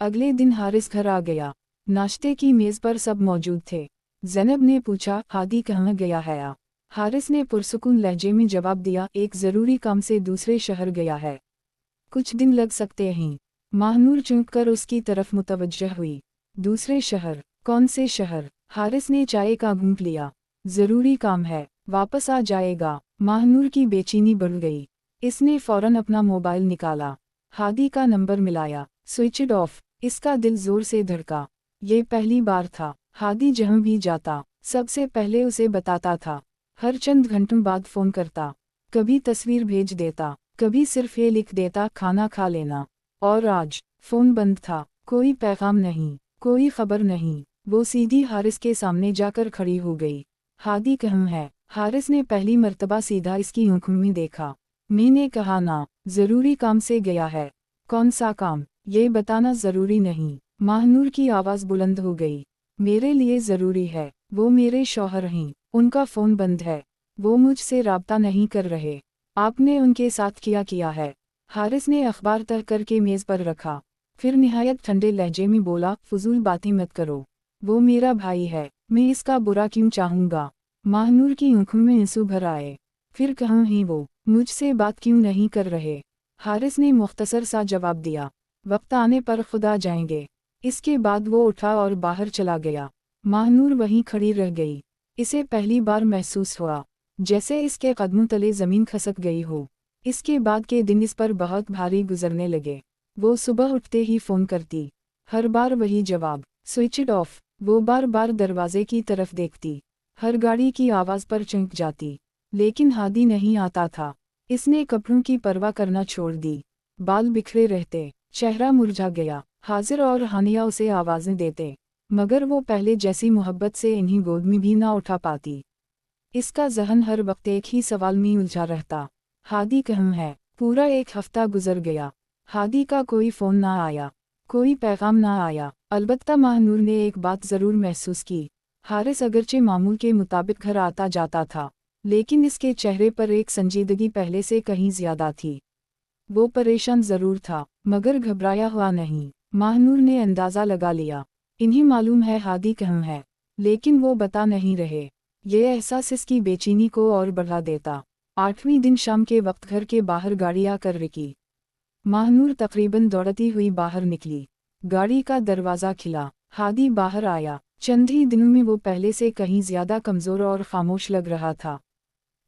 अगले दिन हारिस घर आ गया। नाश्ते की मेज़ पर सब मौजूद थे। ज़ैनब ने पूछा, हादी कहाँ गया है? हारिस ने पुरसुकून लहजे में जवाब दिया, एक ज़रूरी काम से दूसरे शहर गया है, कुछ दिन लग सकते हैं। महानूर चौंक कर उसकी तरफ मुतवज्जह हुई। दूसरे शहर? कौन से शहर? हारिस ने चाय का घूंट लिया। ज़रूरी काम है, वापस आ जाएगा। महानूर की बेचैनी बढ़ गई। इसने फौरन अपना मोबाइल निकाला, हादी का नंबर मिलाया, स्विचड ऑफ। इसका दिल जोर से धड़का। ये पहली बार था। हादी जहाँ भी जाता सबसे पहले उसे बताता था। हर चंद घंटों बाद फ़ोन करता, कभी तस्वीर भेज देता, कभी सिर्फ ये लिख देता, खाना खा लेना। और आज फ़ोन बंद था, कोई पैगाम नहीं, कोई खबर नहीं। वो सीधी हारिस के सामने जाकर खड़ी हो गई। हादी कहाँ है? हारिस ने पहली मर्तबा सीधा इसकी आंखों में देखा। मैंने कहा ना, ज़रूरी काम से गया है। कौन सा काम? ये बताना ज़रूरी नहीं। महानूर की आवाज़ बुलंद हो गई। मेरे लिए ज़रूरी है, वो मेरे शौहर हैं, उनका फ़ोन बंद है, वो मुझसे राब्ता नहीं कर रहे। आपने उनके साथ किया है? हारिस ने अखबार तह करके मेज़ पर रखा, फिर निहायत ठंडे लहजे में बोला, फजूल बातें मत करो। वो मेरा भाई है, मैं इसका बुरा क्यों चाहूँगा? महानूर की आंखों में आंसू भर आए। फिर कहाँ हैं वो? मुझसे बात क्यों नहीं कर रहे? हारिस ने मुख्तसर सा जवाब दिया, वक्त आने पर खुद आ जाएंगे। इसके बाद वो उठा और बाहर चला गया। महानूर वहीं खड़ी रह गई। इसे पहली बार महसूस हुआ जैसे इसके कदमों तले ज़मीन खसक गई हो। इसके बाद के दिन इस पर बहुत भारी गुजरने लगे। वो सुबह उठते ही फ़ोन करती, हर बार वही जवाब, स्विचड ऑफ। वो बार बार दरवाजे की तरफ देखती, हर गाड़ी की आवाज़ पर चौंक जाती, लेकिन हादी नहीं आता था। इसने कपड़ों की परवाह करना छोड़ दी। बाल बिखरे रहते, चेहरा मुरझा गया। हाजिर और हानिया उसे आवाज़ें देते, मगर वो पहले जैसी मोहब्बत से इन्हीं गोद में भी ना उठा पाती। इसका ज़हन हर वक्त एक ही सवाल में उलझा रहता, हादी कहाँ है? पूरा एक हफ्ता गुजर गया। हादी का कोई फ़ोन ना आया, कोई पैगाम ना आया। अलबत्ता महानूर ने एक बात ज़रूर महसूस की, हारिस अगरचे मामूल के मुताबिक घर आता जाता था, लेकिन इसके चेहरे पर एक संजीदगी पहले से कहीं ज़्यादा थी। वो परेशान ज़रूर था, मगर घबराया हुआ नहीं। महानूर ने अंदाज़ा लगा लिया, इन्हें मालूम है हादी कहाँ है, लेकिन वो बता नहीं रहे। ये एहसास इसकी बेचैनी को और बढ़ा देता। 8वें दिन शाम के वक्त घर के बाहर गाड़ी आकर रुकी। महानूर तकरीबन दौड़ती हुई बाहर निकली। गाड़ी का दरवाज़ा खिला, हादी बाहर आया। चंद ही दिनों में वो पहले से कहीं ज़्यादा कमज़ोर और खामोश लग रहा था।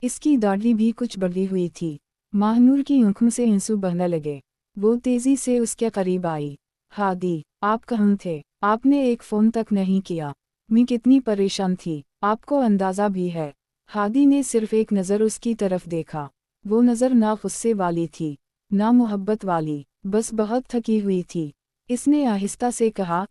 इसकी दाढ़ी भी कुछ बढ़ी हुई थी। महानूर की आंखों से आंसू बहने लगे। वो तेज़ी से उसके करीब आई। हादी, आप कहाँ थे? आपने एक फ़ोन तक नहीं किया। मैं कितनी परेशान थी, आपको अंदाज़ा भी है। हादी ने सिर्फ एक नज़र उसकी तरफ देखा। वो नज़र ना गुस्से वाली थी, ना मोहब्बत वाली, बस बहुत थकी हुई थी। इसने आहिस्ता से कहा,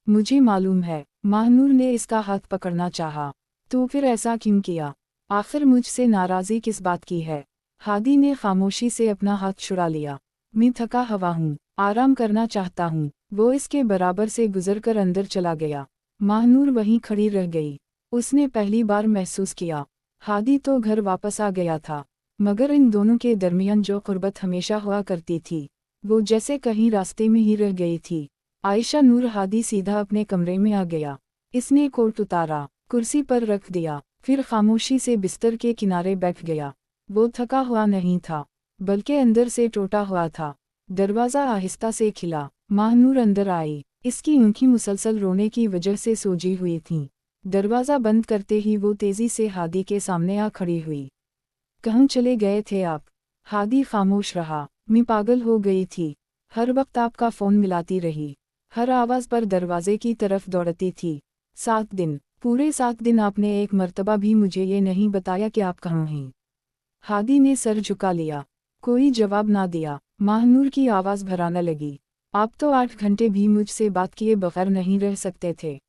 मुझे मालूम है। महानूर ने इसका हाथ पकड़ना चाहा। तो फिर ऐसा क्यों किया? आखिर मुझसे नाराज़ी किस बात की है? हादी ने खामोशी से अपना हाथ छुड़ा लिया। मैं थका हवा हूँ, आराम करना चाहता हूँ। वो इसके बराबर से गुजरकर अंदर चला गया। महानूर वहीं खड़ी रह गई। उसने पहली बार महसूस किया, हादी तो घर वापस आ गया था, मगर इन दोनों के दरमियान जो क़ुर्बत हमेशा हुआ करती थी, वो जैसे कहीं रास्ते में ही रह गई थी। आयशा नूर। हादी सीधा अपने कमरे में आ गया। इसने कोट उतारा, कुर्सी पर रख दिया, फिर खामोशी से बिस्तर के किनारे बैठ गया। वो थका हुआ नहीं था, बल्कि अंदर से टूटा हुआ था। दरवाज़ा आहिस्ता से खिला। महानूर अंदर आई। इसकी आँखें मुसलसल रोने की वजह से सूजी हुई थीं। दरवाज़ा बंद करते ही वो तेज़ी से हादी के सामने आ खड़ी हुई। कहाँ चले गए थे आप? हादी खामोश रहा। मैं पागल हो गई थी, हर वक्त आपका फ़ोन मिलाती रही, हर आवाज़ पर दरवाजे की तरफ दौड़ती थी। 7 दिन, पूरे 7 दिन आपने एक मर्तबा भी मुझे ये नहीं बताया कि आप कहाँ हैं। हादी ने सर झुका लिया, कोई जवाब ना दिया। महानूर की आवाज़ भराने लगी, आप तो 8 घंटे भी मुझसे बात किए बगैर नहीं रह सकते थे।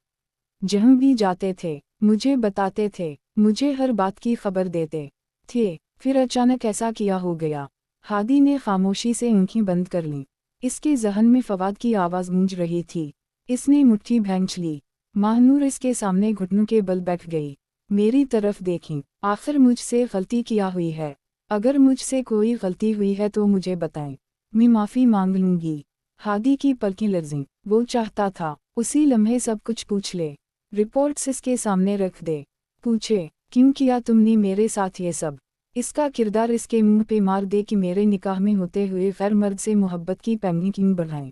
जहाँ भी जाते थे, मुझे बताते थे, मुझे हर बात की खबर देते थे। फिर अचानक ऐसा क्या हो गया? हादी ने खामोशी से आँखें बंद कर लीं। इसके ज़हन में फवाद की आवाज़ गूंज रही थी। इसने मुट्ठी भैंच ली। महानूर इसके सामने घुटनों के बल बैठ गई। मेरी तरफ देखें, आखिर मुझसे गलती किया हुई है। अगर मुझसे कोई गलती हुई है तो मुझे बताएं, मैं माफ़ी मांग लूँगी। हादी की पलकें लर्ज़ीं। वो चाहता था उसी लम्हे सब कुछ पूछ ले, रिपोर्ट्स इसके सामने रख दे, पूछे क्यों किया तुमने मेरे साथ ये सब, इसका किरदार इसके मुंह पे मार दे कि मेरे निकाह में होते हुए गैर मर्द से मोहब्बत की पैंगी क्यों बढ़ाएं,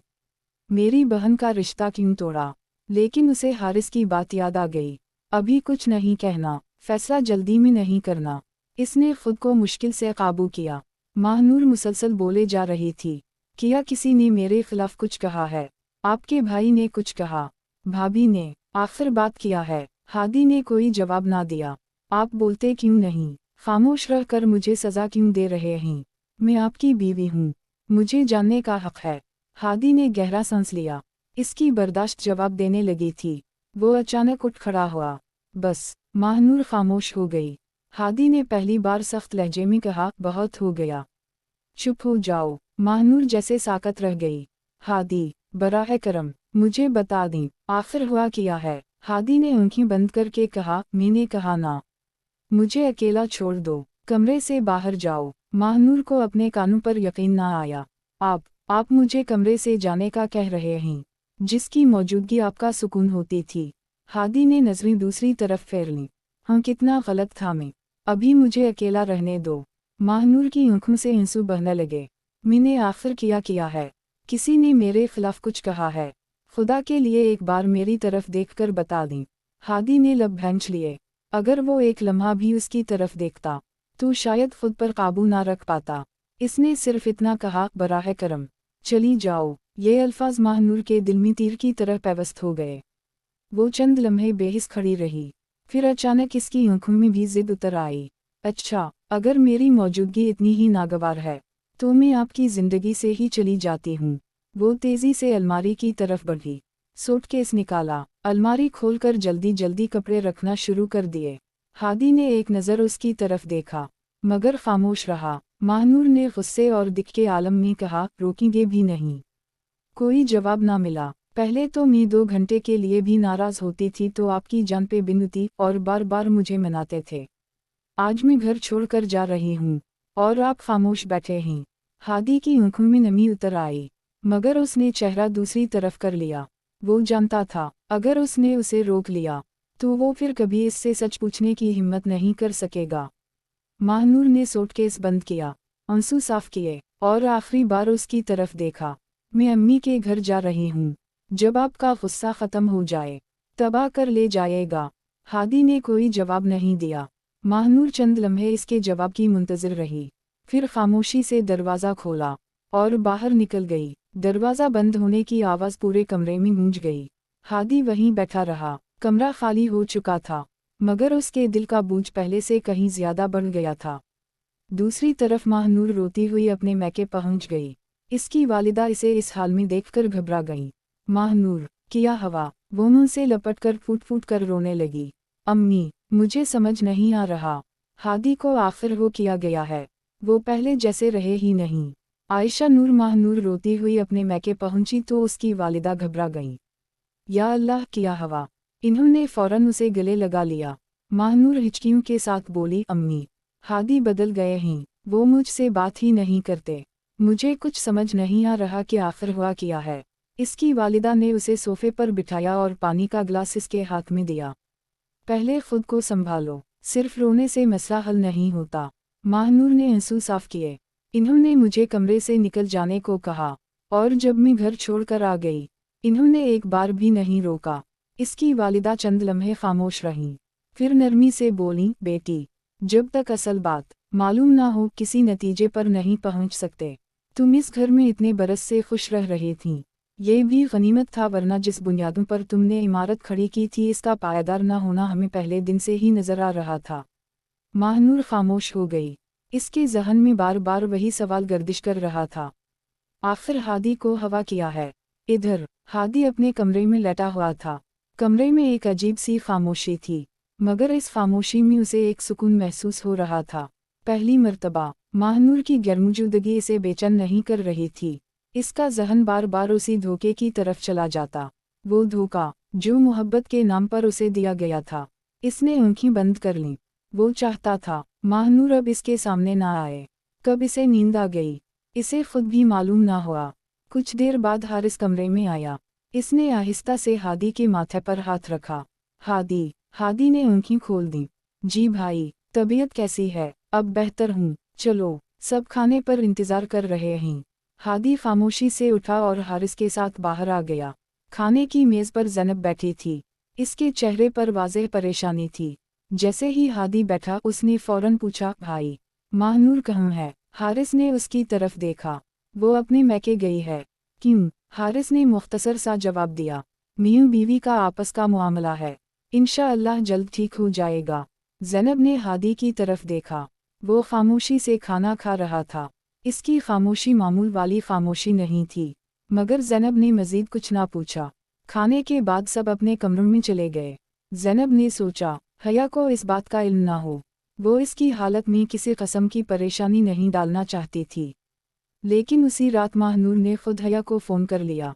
मेरी बहन का रिश्ता क्यों तोड़ा। लेकिन उसे हारिस की बात याद आ गई, अभी कुछ नहीं कहना, फैसला जल्दी में नहीं करना। इसने खुद को मुश्किल से काबू किया। माहनूर मुसलसल बोले जा रही थी, किया किसी ने मेरे खिलाफ कुछ कहा है, आपके भाई ने कुछ कहा, भाभी ने, आखिर बात किया है। हादी ने कोई जवाब ना दिया। आप बोलते क्यों नहीं, खामोश रह कर मुझे सज़ा क्यों दे रहे हैं, मैं आपकी बीवी हूँ, मुझे जानने का हक है। हादी ने गहरा सांस लिया, इसकी बर्दाश्त जवाब देने लगी थी। वो अचानक उठ खड़ा हुआ। बस। माहनूर खामोश हो गई। हादी ने पहली बार सख्त लहजे में कहा, बहुत हो गया, चुप हो जाओ। माहनूर जैसे साकत रह गई। हादी, बराह करम, मुझे बता दें, आखिर हुआ क्या है। हादी ने आंखें बंद करके कहा, मैंने कहा ना, मुझे अकेला छोड़ दो, कमरे से बाहर जाओ। माहनूर को अपने कानों पर यकीन ना आया। आप मुझे कमरे से जाने का कह रहे हैं, जिसकी मौजूदगी आपका सुकून होती थी। हादी ने नजरें दूसरी तरफ फेर लीं। हाँ, कितना गलत था मैं, अभी मुझे अकेला रहने दो। माहनूर की आंखों से आंसू बहने लगे। मैंने आखिर किया है, किसी ने मेरे खिलाफ कुछ कहा है, खुदा के लिए एक बार मेरी तरफ देखकर बता दें। हादी ने लब भैंच लिए। अगर वो एक लम्हा भी उसकी तरफ देखता तो शायद खुद पर काबू ना रख पाता। इसने सिर्फ इतना कहा, बराह करम, चली जाओ। ये अल्फाज माहनूर के दिल में तीर की तरह पैवस्त हो गए। वो चंद लम्हे बेहिस खड़ी रही, फिर अचानक इसकी आंखों में भी जिद उतर आई। अच्छा, अगर मेरी मौजूदगी इतनी ही नागवार है तो मैं आपकी ज़िंदगी से ही चली जाती हूँ। वो तेज़ी से अलमारी की तरफ बढ़ी, सूटकेस निकाला, अलमारी खोलकर जल्दी जल्दी कपड़े रखना शुरू कर दिए। हादी ने एक नज़र उसकी तरफ देखा, मगर खामोश रहा। माहनूर ने गुस्से और दिख के आलम में कहा, रोकेंगे भी नहीं। कोई जवाब ना मिला। पहले तो मैं 2 घंटे के लिए भी नाराज़ होती थी तो आपकी जान पे बिनती और बार बार मुझे मनाते थे। आज मैं घर छोड़कर जा रही हूँ और आप खामोश बैठे हैं। हादी की आंखों में नमी उतर आई, मगर उसने चेहरा दूसरी तरफ कर लिया। वो जानता था, अगर उसने उसे रोक लिया तो वो फिर कभी इससे सच पूछने की हिम्मत नहीं कर सकेगा। माहनूर ने सूटकेस बंद किया, आंसू साफ किए और आखिरी बार उसकी तरफ देखा। मैं अम्मी के घर जा रही हूँ, जब आपका गुस्सा ख़त्म हो जाए तब आकर ले जाएगा। हादी ने कोई जवाब नहीं दिया। माहनूर चंद लम्हे इसके जवाब की मुंतज़िर रही, फिर खामोशी से दरवाज़ा खोला और बाहर निकल गई। दरवाज़ा बंद होने की आवाज़ पूरे कमरे में गूंज गई। हादी वहीं बैठा रहा। कमरा खाली हो चुका था, मगर उसके दिल का बोझ पहले से कहीं ज़्यादा बढ़ गया था। दूसरी तरफ माहनूर रोती हुई अपने मैके पहुंच गई। इसकी वालिदा इसे इस हाल में देखकर घबरा गई। माहनूर, किया हवा, वो मुंह से लपट कर फूट फूट कर रोने लगी। अम्मी, मुझे समझ नहीं आ रहा, हादी को आखिर हो किया गया है, वो पहले जैसे रहे ही नहीं। आयशा नूर माहनूर रोती हुई अपने मैके पहुंची तो उसकी वालिदा घबरा गईं। या अल्लाह, किया हवा। इन्होंने फौरन उसे गले लगा लिया। माहनूर हिचकियों के साथ बोली, अम्मी, हादी बदल गए हैं, वो मुझसे बात ही नहीं करते, मुझे कुछ समझ नहीं आ रहा कि आखिर हुआ क्या है। इसकी वालिदा ने उसे सोफे पर बिठाया और पानी का गिलास इसके हाथ में दिया। पहले खुद को संभालो, सिर्फ रोने से मसला हल नहीं होता। माहनूर ने आंसू साफ किए। इन्होंने मुझे कमरे से निकल जाने को कहा और जब मैं घर छोड़कर आ गई इन्होंने एक बार भी नहीं रोका। इसकी वालिदा चंद लम्हे खामोश रहीं, फिर नरमी से बोलीं, बेटी, जब तक असल बात मालूम ना हो किसी नतीजे पर नहीं पहुंच सकते। तुम इस घर में इतने बरस से खुश रह रही थीं, ये भी गनीमत था, वरना जिस बुनियादों पर तुमने इमारत खड़ी की थी इसका पायदार न होना हमें पहले दिन से ही नजर आ रहा था। माहनूर खामोश हो गई। इसके जहन में बार बार वही सवाल गर्दिश कर रहा था, आखिर हादी को हवा किया है। इधर हादी अपने कमरे में लेटा हुआ था। कमरे में एक अजीब सी खामोशी थी, मगर इस खामोशी में उसे एक सुकून महसूस हो रहा था। पहली मर्तबा माहनूर की गैरमौजूदगी इसे बेचैन नहीं कर रही थी। इसका जहन बार बार उसी धोखे की तरफ चला जाता, वो धोखा जो मोहब्बत के नाम पर उसे दिया गया था। इसने आंखें बंद कर लीं। वो चाहता था माहनूर अब इसके सामने ना आए। कब इसे नींद आ गई, इसे खुद भी मालूम ना हुआ। कुछ देर बाद हारिस कमरे में आया। इसने आहिस्ता से हादी के माथे पर हाथ रखा। हादी ने आंखें खोल दी। जी भाई, तबीयत कैसी है? अब बेहतर हूँ, चलो, सब खाने पर इंतज़ार कर रहे हैं। हादी खामोशी से उठा और हारिस के साथ बाहर आ गया। खाने की मेज़ पर ज़ैनब बैठी थी। इसके चेहरे पर वाज़ेह परेशानी थी। जैसे ही हादी बैठा उसने फ़ौरन पूछा, भाई, महानूर कहाँ है? हारिस ने उसकी तरफ देखा। वो अपने मैके गई है। क्यों? हारिस ने मुख्तसर सा जवाब दिया। मियाँ बीवी का आपस का मामला है, इंशाअल्लाह जल्द ठीक हो जाएगा। ज़ैनब ने हादी की तरफ देखा। वो खामोशी से खाना खा रहा था। इसकी खामोशी मामूल वाली खामोशी नहीं थी, मगर ज़ैनब ने मज़ीद कुछ ना पूछा। खाने के बाद सब अपने कमरों में चले गए। ज़ैनब ने सोचा, हया को इस बात का इल्म ना हो। वो इसकी हालत में किसी किस्म की परेशानी नहीं डालना चाहती थी। लेकिन उसी रात महानूर ने खुद हया को फ़ोन कर लिया।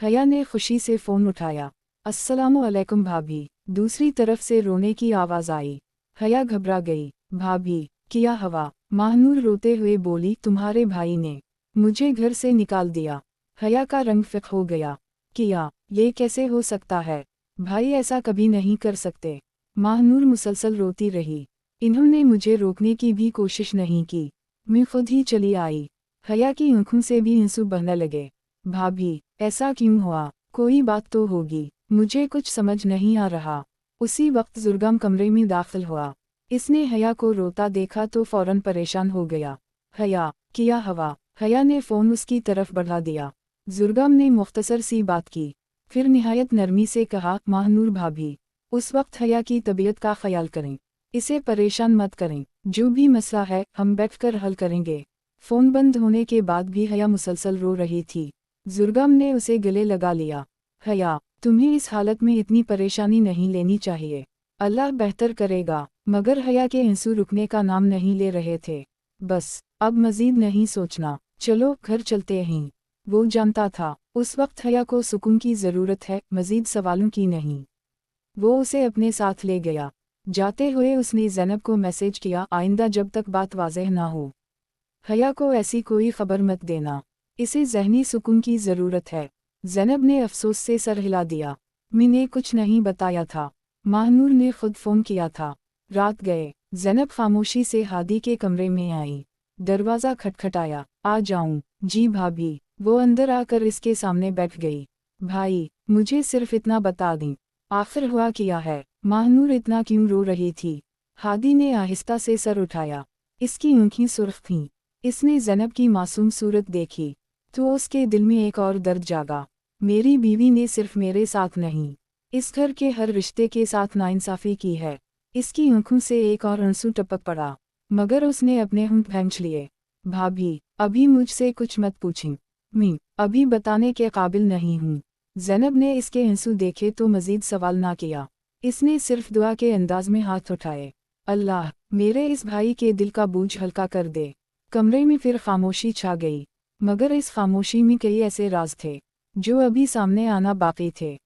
हया ने खुशी से फ़ोन उठाया। अस्सलामु अलैकुम भाभी। दूसरी तरफ से रोने की आवाज़ आई। हया घबरा गई। भाभी, क्या हवा? महानूर रोते हुए बोली, तुम्हारे भाई ने मुझे घर से निकाल दिया। हया का रंग फिक हो गया। क्या? ये कैसे हो सकता है? भाई ऐसा कभी नहीं कर सकते। महानूर मुसलसल रोती रही। इन्होंने मुझे रोकने की भी कोशिश नहीं की, मैं खुद ही चली आई। हया की आंखों से भी आंसू बहने लगे। भाभी, ऐसा क्यों हुआ? कोई बात तो होगी, मुझे कुछ समझ नहीं आ रहा। उसी वक्त जुर्गम कमरे में दाखिल हुआ। इसने हया को रोता देखा तो फौरन परेशान हो गया। हया, क्या हवा? हया ने फ़ोन उसकी तरफ बढ़ा दिया। जुर्गम ने मुख्तसर सी बात की, फिर निहायत नरमी से कहा, महानूर भाभी, उस वक्त हया की तबीयत का ख्याल करें, इसे परेशान मत करें, जो भी मसला है हम बैठकर हल करेंगे। फ़ोन बंद होने के बाद भी हया मुसलसल रो रही थी। जुर्गम ने उसे गले लगा लिया। हया, तुम्हें इस हालत में इतनी परेशानी नहीं लेनी चाहिए, अल्लाह बेहतर करेगा। मगर हया के आंसू रुकने का नाम नहीं ले रहे थे। बस, अब मज़ीद नहीं सोचना, चलो घर चलते हैं। वो जानता था, उस वक्त हया को सुकून की ज़रूरत है, मज़ीद सवालों की नहीं। वो उसे अपने साथ ले गया। जाते हुए उसने ज़ैनब को मैसेज किया, आइंदा जब तक बात वाज़ेह ना हो, हया को ऐसी कोई खबर मत देना, इसे ज़हनी सुकून की ज़रूरत है। ज़ैनब ने अफसोस से सर हिला दिया। मैंने कुछ नहीं बताया था, महानूर ने खुद फ़ोन किया था। रात गए। ज़ैनब खामोशी से हादी के कमरे में आई। दरवाज़ा खटखटाया। आ जाऊं? जी भाभी। वो अंदर आकर इसके सामने बैठ गई। भाई, मुझे सिर्फ इतना बता दें, आखिर हुआ क्या है? महानूर इतना क्यों रो रही थी? हादी ने आहिस्ता से सर उठाया। इसकी आंखें सुर्ख थीं। इसने ज़ैनब की मासूम सूरत देखी तो उसके दिल में एक और दर्द जागा। मेरी बीवी ने सिर्फ मेरे साथ नहीं, इस घर के हर रिश्ते के साथ नाइंसाफ़ी की है। इसकी आंखों से एक और आंसू टपक पड़ा, मगर उसने अपने होंठ भैंच लिए। भाभी, अभी मुझसे कुछ मत पूछें, मैं अभी बताने के काबिल नहीं हूँ। ज़ैनब ने इसके आंसू देखे तो मज़ीद सवाल ना किया। इसने सिर्फ दुआ के अंदाज में हाथ उठाए। अल्लाह, मेरे इस भाई के दिल का बोझ हल्का कर दे। कमरे में फिर खामोशी छा गई, मगर इस खामोशी में कई ऐसे राज थे जो अभी सामने आना बाकी थे।